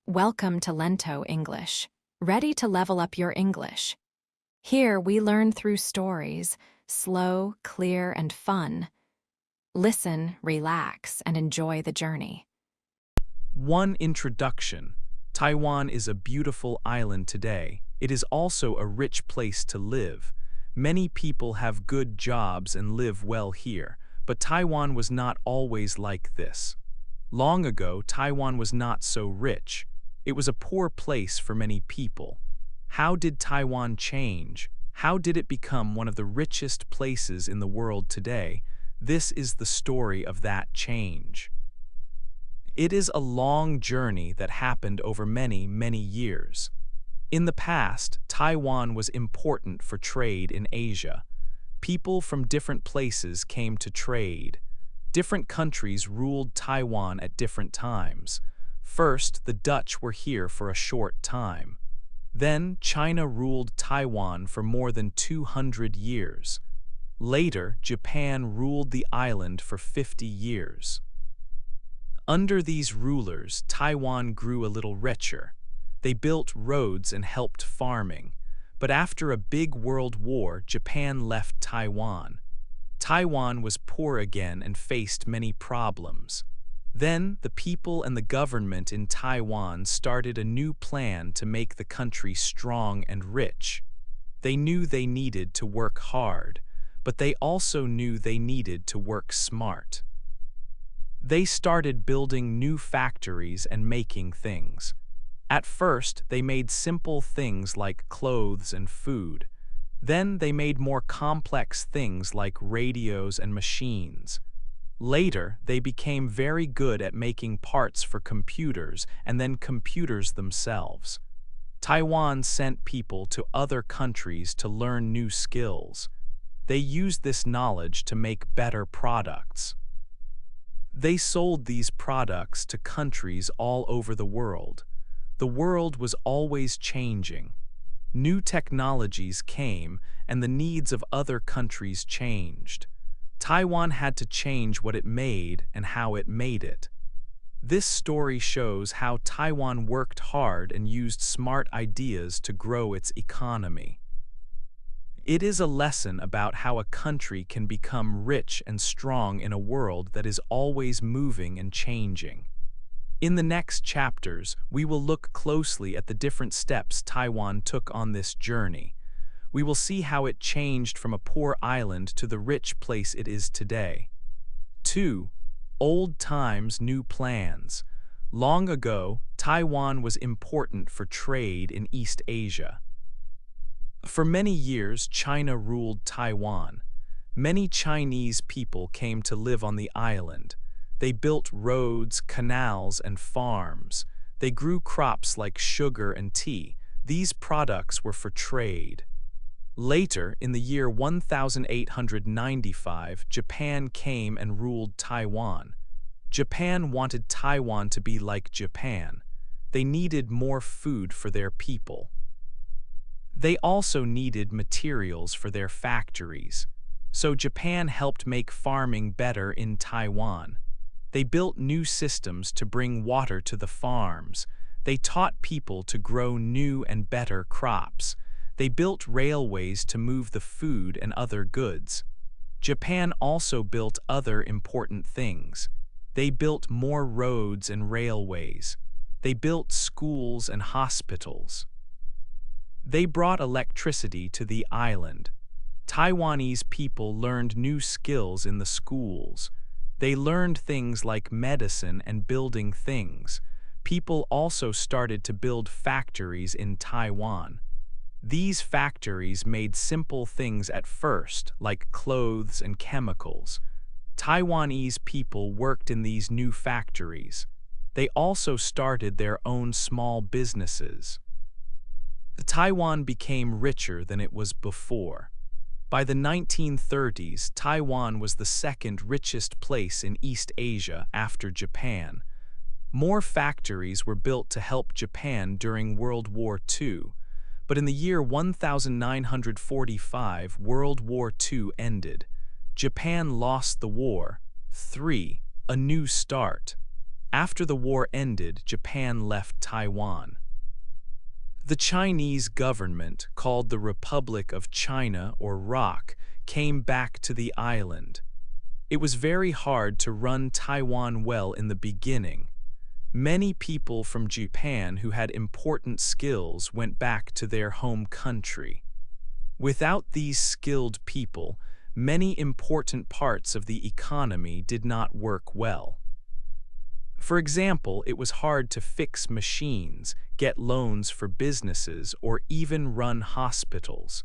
Welcome to Lento English. Ready to level up your English? Here we learn through stories, slow, clear, and fun. Listen, relax, and enjoy the journey. One introduction. Taiwan is a beautiful island today. It is also a rich place to live. Many people have good jobs and live well here, but Taiwan was not always like this. Long ago, Taiwan was not so rich. It was a poor place for many people. How did Taiwan change? How did it become one of the richest places in the world today? This is the story of that change. It is a long journey that happened over many, many years. In the past, Taiwan was important for trade in Asia. People from different places came to trade. Different countries ruled Taiwan at different times. First, the Dutch were here for a short time. Then, China ruled Taiwan for more than 200 years. Later, Japan ruled the island for 50 years. Under these rulers, Taiwan grew a little richer. They built roads and helped farming. But after a big world war, Japan left Taiwan. Taiwan was poor again and faced many problems. Then, the people and the government in Taiwan started a new plan to make the country strong and rich. They knew they needed to work hard, but they also knew they needed to work smart. They started building new factories and making things. At first, they made simple things like clothes and food. Then they made more complex things like radios and machines. Later, they became very good at making parts for computers and then computers themselves. Taiwan sent people to other countries to learn new skills. They used this knowledge to make better products. They sold these products to countries all over the world. The world was always changing. New technologies came, and the needs of other countries changed. Taiwan had to change what it made and how it made it. This story shows how Taiwan worked hard and used smart ideas to grow its economy. It is a lesson about how a country can become rich and strong in a world that is always moving and changing. In the next chapters, we will look closely at the different steps Taiwan took on this journey. We will see how it changed from a poor island to the rich place it is today. 2. Old times, new plans. Long ago, Taiwan was important for trade in East Asia. For many years, China ruled Taiwan. Many Chinese people came to live on the island. They built roads, canals, and farms. They grew crops like sugar and tea. These products were for trade. Later, in the year 1895, Japan came and ruled Taiwan. Japan wanted Taiwan to be like Japan. They needed more food for their people. They also needed materials for their factories. So Japan helped make farming better in Taiwan. They built new systems to bring water to the farms. They taught people to grow new and better crops. They built railways to move the food and other goods. Japan also built other important things. They built more roads and railways. They built schools and hospitals. They brought electricity to the island. Taiwanese people learned new skills in the schools. They learned things like medicine and building things. People also started to build factories in Taiwan. These factories made simple things at first, like clothes and chemicals. Taiwanese people worked in these new factories. They also started their own small businesses. Taiwan became richer than it was before. By the 1930s, Taiwan was the second richest place in East Asia after Japan. More factories were built to help Japan during World War II. But in the year 1945, World War II ended. Japan lost the war. 3. A new start. After the war ended, Japan left Taiwan. The Chinese government, called the Republic of China or ROC, came back to the island. It was very hard to run Taiwan well in the beginning. Many people from Japan who had important skills went back to their home country. Without these skilled people, many important parts of the economy did not work well. For example, it was hard to fix machines, get loans for businesses, or even run hospitals.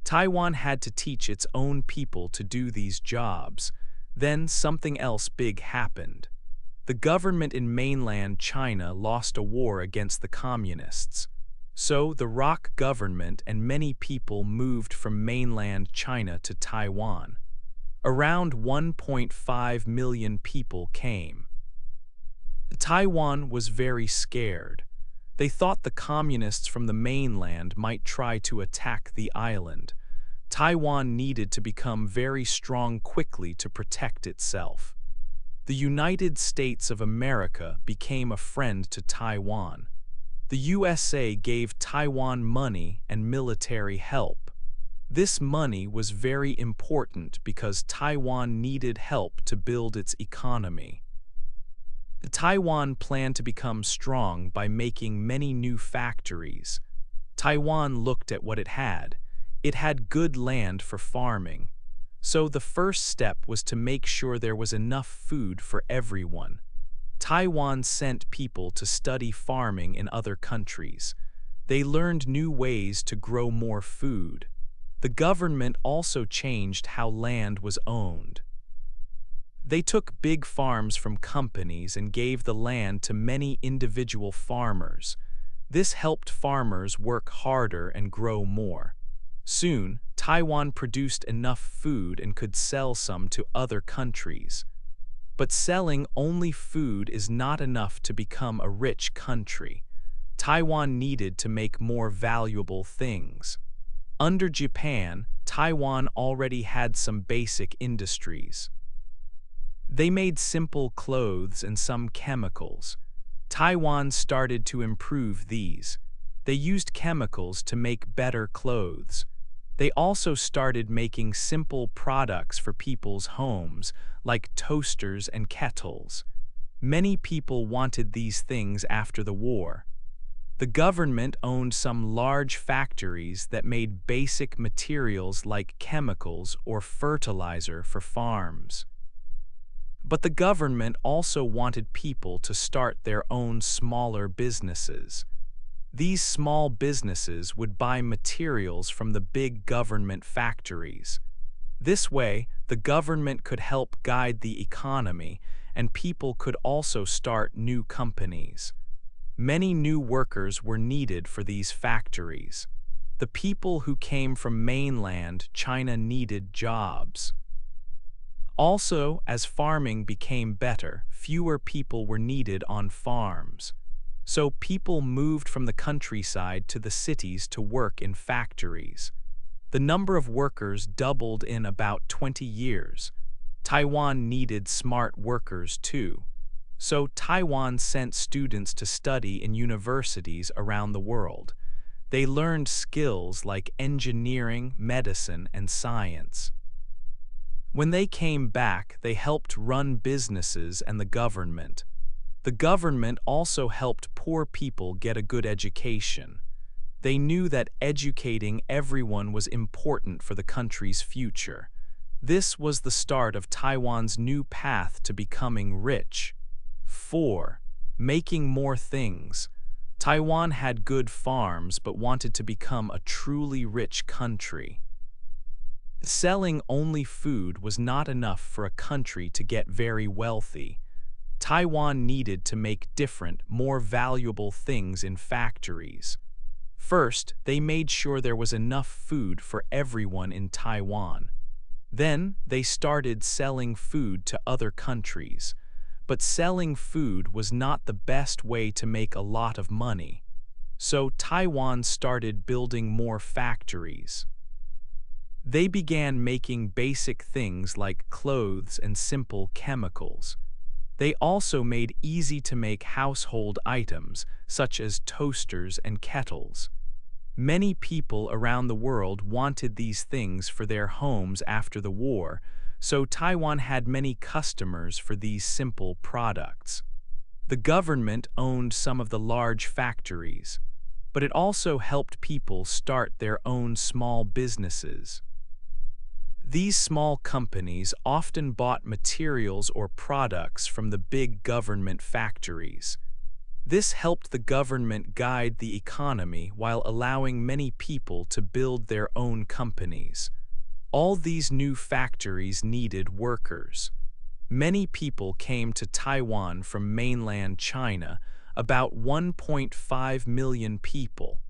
Taiwan had to teach its own people to do these jobs. Then something else big happened. The government in mainland China lost a war against the communists. So the ROC government and many people moved from mainland China to Taiwan. Around 1.5 million people came. Taiwan was very scared. They thought the communists from the mainland might try to attack the island. Taiwan needed to become very strong quickly to protect itself. The United States of America became a friend to Taiwan. The USA gave Taiwan money and military help. This money was very important because Taiwan needed help to build its economy. Taiwan planned to become strong by making many new factories. Taiwan looked at what it had. It had good land for farming. So the first step was to make sure there was enough food for everyone. Taiwan sent people to study farming in other countries. They learned new ways to grow more food. The government also changed how land was owned. They took big farms from companies and gave the land to many individual farmers. This helped farmers work harder and grow more. Soon, Taiwan produced enough food and could sell some to other countries. But selling only food is not enough to become a rich country. Taiwan needed to make more valuable things. Under Japan, Taiwan already had some basic industries. They made simple clothes and some chemicals. Taiwan started to improve these. They used chemicals to make better clothes. They also started making simple products for people's homes, like toasters and kettles. Many people wanted these things after the war. The government owned some large factories that made basic materials like chemicals or fertilizer for farms. But the government also wanted people to start their own smaller businesses. These small businesses would buy materials from the big government factories. This way, the government could help guide the economy, and people could also start new companies. Many new workers were needed for these factories. The people who came from mainland China needed jobs. Also, as farming became better, fewer people were needed on farms. So people moved from the countryside to the cities to work in factories. The number of workers doubled in about 20 years. Taiwan needed smart workers too. So Taiwan sent students to study in universities around the world. They learned skills like engineering, medicine, and science. When they came back, they helped run businesses and the government. The government also helped poor people get a good education. They knew that educating everyone was important for the country's future. This was the start of Taiwan's new path to becoming rich. 4. Making more things. Taiwan had good farms but wanted to become a truly rich country. Selling only food was not enough for a country to get very wealthy. Taiwan needed to make different, more valuable things in factories. First, they made sure there was enough food for everyone in Taiwan. Then, they started selling food to other countries. But selling food was not the best way to make a lot of money. So Taiwan started building more factories. They began making basic things like clothes and simple chemicals. They also made easy-to-make household items, such as toasters and kettles. Many people around the world wanted these things for their homes after the war, so Taiwan had many customers for these simple products. The government owned some of the large factories, but it also helped people start their own small businesses. These small companies often bought materials or products from the big government factories. This helped the government guide the economy while allowing many people to build their own companies. All these new factories needed workers. Many people came to Taiwan from mainland China, about 1.5 million people.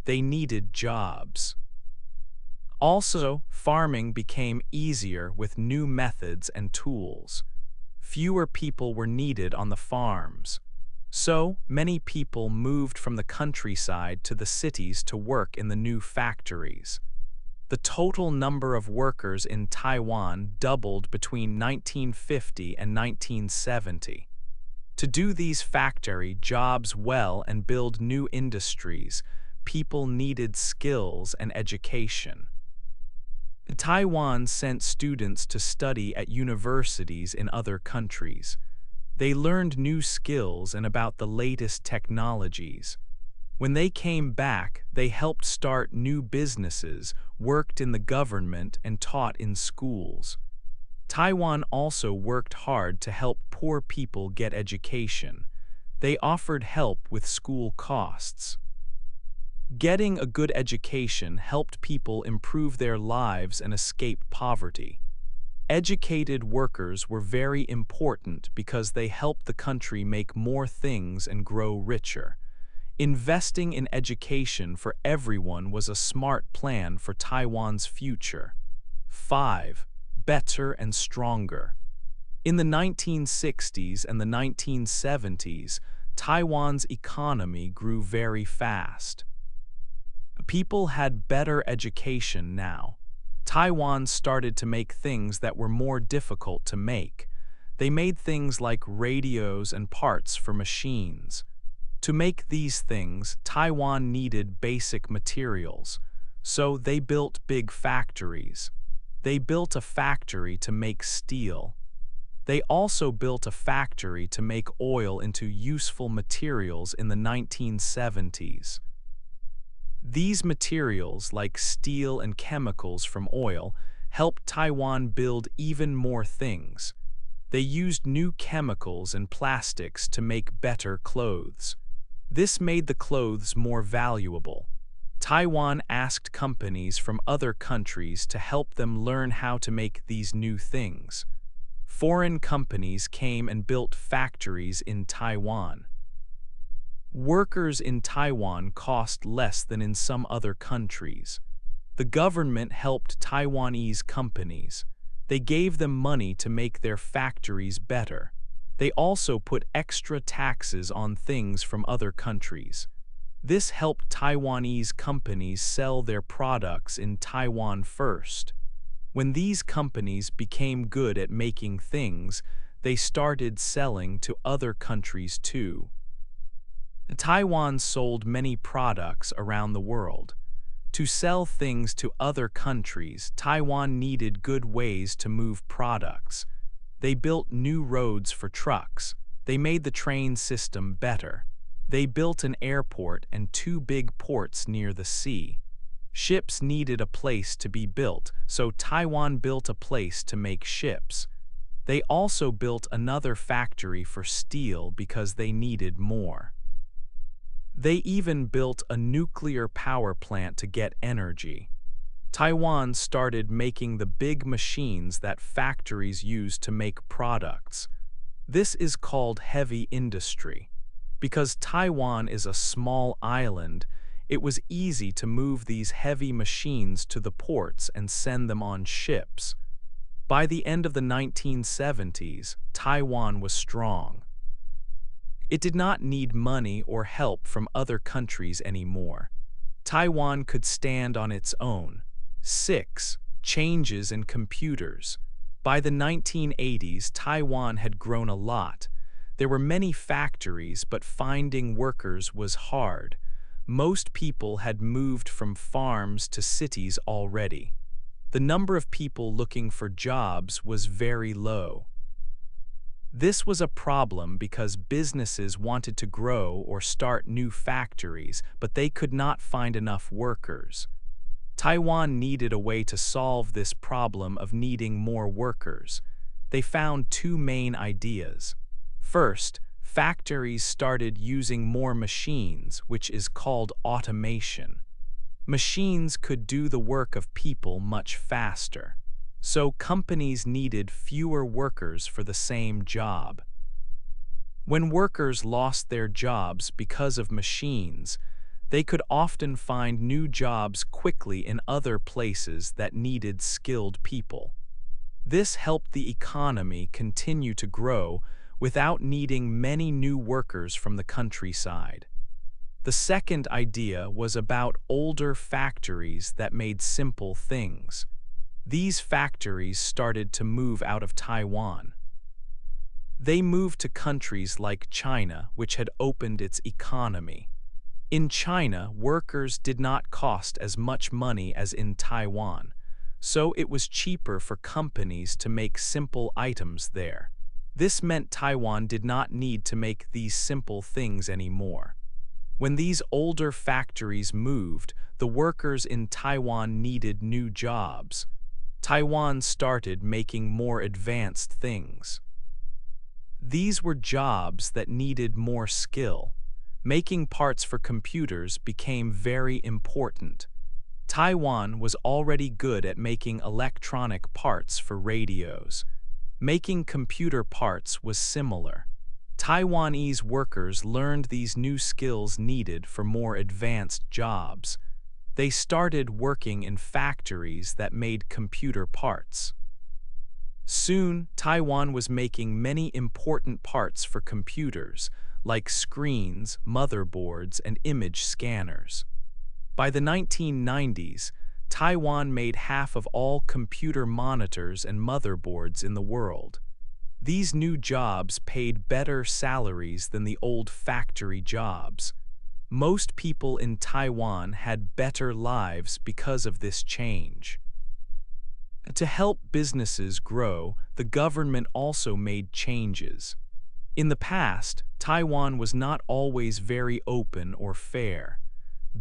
They needed jobs. Also, farming became easier with new methods and tools. Fewer people were needed on the farms. So, many people moved from the countryside to the cities to work in the new factories. The total number of workers in Taiwan doubled between 1950 and 1970. To do these factory jobs well and build new industries, people needed skills and education. Taiwan sent students to study at universities in other countries. They learned new skills and about the latest technologies. When they came back, they helped start new businesses, worked in the government, and taught in schools. Taiwan also worked hard to help poor people get education. They offered help with school costs. Getting a good education helped people improve their lives and escape poverty. Educated workers were very important because they helped the country make more things and grow richer. Investing in education for everyone was a smart plan for Taiwan's future. 5. Better and stronger. In the 1960s and the 1970s, Taiwan's economy grew very fast. People had better education now. Taiwan started to make things that were more difficult to make. They made things like radios and parts for machines. To make these things, Taiwan needed basic materials, so they built big factories. They built a factory to make steel. They also built a factory to make oil into useful materials in the 1970s. These materials, like steel and chemicals from oil, helped Taiwan build even more things. They used new chemicals and plastics to make better clothes. This made the clothes more valuable. Taiwan asked companies from other countries to help them learn how to make these new things. Foreign companies came and built factories in Taiwan. Workers in Taiwan cost less than in some other countries. The government helped Taiwanese companies. They gave them money to make their factories better. They also put extra taxes on things from other countries. This helped Taiwanese companies sell their products in Taiwan first. When these companies became good at making things, they started selling to other countries too. Taiwan sold many products around the world. To sell things to other countries, Taiwan needed good ways to move products. They built new roads for trucks. They made the train system better. They built an airport and 2 big ports near the sea. Ships needed a place to be built, so Taiwan built a place to make ships. They also built another factory for steel because they needed more. They even built a nuclear power plant to get energy. Taiwan started making the big machines that factories use to make products. This is called heavy industry. Because Taiwan is a small island, it was easy to move these heavy machines to the ports and send them on ships. By the end of the 1970s, Taiwan was strong. It did not need money or help from other countries anymore. Taiwan could stand on its own. 6. Changes in computers. By the 1980s, Taiwan had grown a lot. There were many factories, but finding workers was hard. Most people had moved from farms to cities already. The number of people looking for jobs was very low. This was a problem because businesses wanted to grow or start new factories, but they could not find enough workers. Taiwan needed a way to solve this problem of needing more workers. They found two main ideas. First, factories started using more machines, which is called automation. Machines could do the work of people much faster. So companies needed fewer workers for the same job. When workers lost their jobs because of machines, they could often find new jobs quickly in other places that needed skilled people. This helped the economy continue to grow without needing many new workers from the countryside. The second idea was about older factories that made simple things. These factories started to move out of Taiwan. They moved to countries like China, which had opened its economy. In China, workers did not cost as much money as in Taiwan, so it was cheaper for companies to make simple items there. This meant Taiwan did not need to make these simple things anymore. When these older factories moved, the workers in Taiwan needed new jobs. Taiwan started making more advanced things. These were jobs that needed more skill. Making parts for computers became very important. Taiwan was already good at making electronic parts for radios. Making computer parts was similar. Taiwanese workers learned these new skills needed for more advanced jobs. They started working in factories that made computer parts. Soon, Taiwan was making many important parts for computers, like screens, motherboards, and image scanners. By the 1990s, Taiwan made half of all computer monitors and motherboards in the world. These new jobs paid better salaries than the old factory jobs. Most people in Taiwan had better lives because of this change. To help businesses grow, the government also made changes. In the past, Taiwan was not always very open or fair.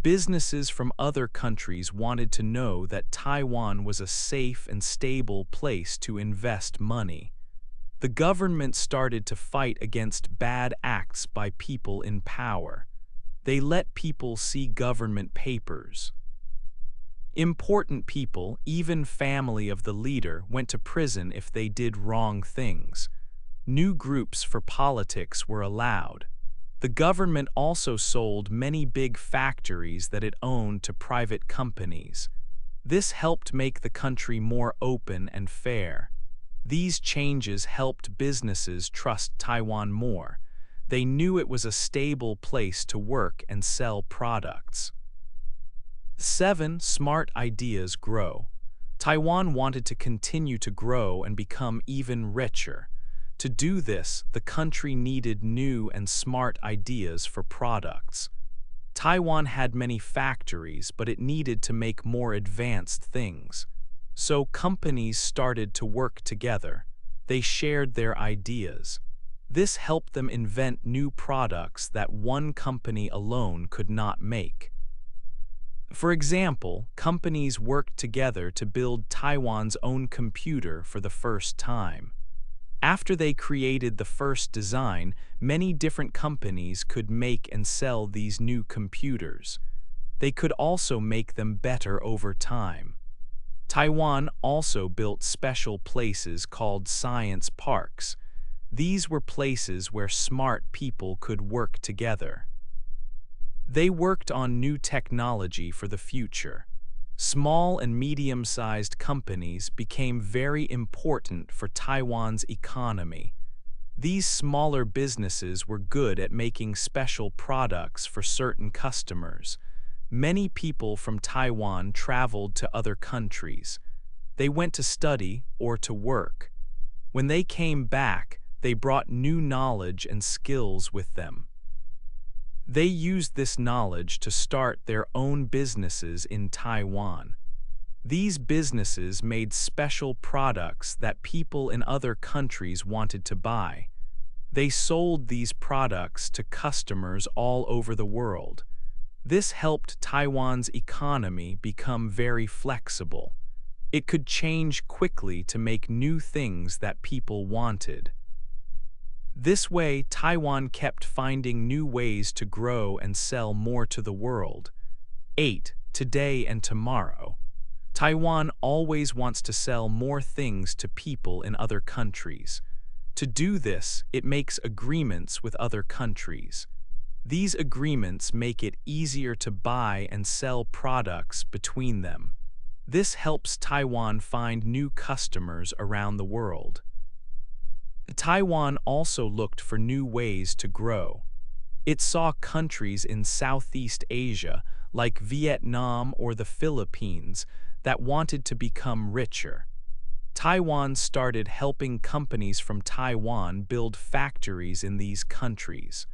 Businesses from other countries wanted to know that Taiwan was a safe and stable place to invest money. The government started to fight against bad acts by people in power. They let people see government papers. Important people, even family of the leader, went to prison if they did wrong things. New groups for politics were allowed. The government also sold many big factories that it owned to private companies. This helped make the country more open and fair. These changes helped businesses trust Taiwan more. They knew it was a stable place to work and sell products. 7. Smart ideas grow. Taiwan wanted to continue to grow and become even richer. To do this, the country needed new and smart ideas for products. Taiwan had many factories, but it needed to make more advanced things. So companies started to work together. They shared their ideas. This helped them invent new products that one company alone could not make. For example, companies worked together to build Taiwan's own computer for the first time. After they created the first design, many different companies could make and sell these new computers. They could also make them better over time. Taiwan also built special places called science parks. These were places where smart people could work together. They worked on new technology for the future. Small and medium-sized companies became very important for Taiwan's economy. These smaller businesses were good at making special products for certain customers. Many people from Taiwan traveled to other countries. They went to study or to work. When they came back, they brought new knowledge and skills with them. They used this knowledge to start their own businesses in Taiwan. These businesses made special products that people in other countries wanted to buy. They sold these products to customers all over the world. This helped Taiwan's economy become very flexible. It could change quickly to make new things that people wanted. This way, Taiwan kept finding new ways to grow and sell more to the world. 8. Today and tomorrow. Taiwan always wants to sell more things to people in other countries. To do this, it makes agreements with other countries. These agreements make it easier to buy and sell products between them. This helps Taiwan find new customers around the world. Taiwan also looked for new ways to grow. It saw countries in Southeast Asia, like Vietnam or the Philippines, that wanted to become richer. Taiwan started helping companies from Taiwan build factories in these countries.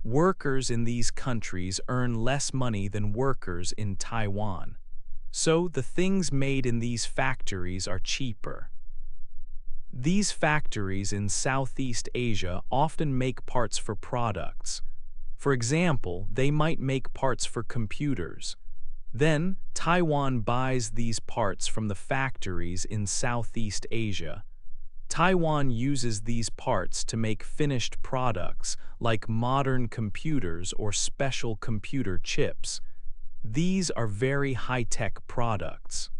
Workers in these countries earn less money than workers in Taiwan. So the things made in these factories are cheaper. These factories in Southeast Asia often make parts for products. For example, they might make parts for computers. Then, Taiwan buys these parts from the factories in Southeast Asia. Taiwan uses these parts to make finished products like modern computers or special computer chips. These are very high-tech products.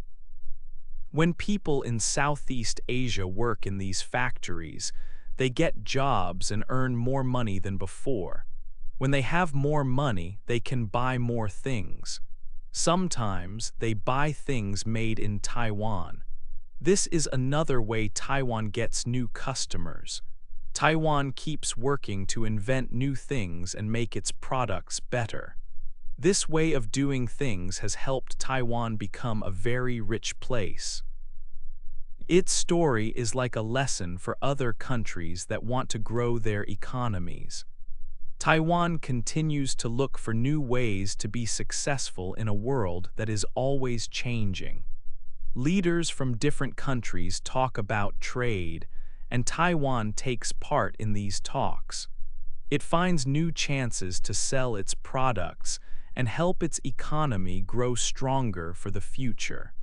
When people in Southeast Asia work in these factories, they get jobs and earn more money than before. When they have more money, they can buy more things. Sometimes they buy things made in Taiwan. This is another way Taiwan gets new customers. Taiwan keeps working to invent new things and make its products better. This way of doing things has helped Taiwan become a very rich place. Its story is like a lesson for other countries that want to grow their economies. Taiwan continues to look for new ways to be successful in a world that is always changing. Leaders from different countries talk about trade, and Taiwan takes part in these talks. It finds new chances to sell its products and help its economy grow stronger for the future.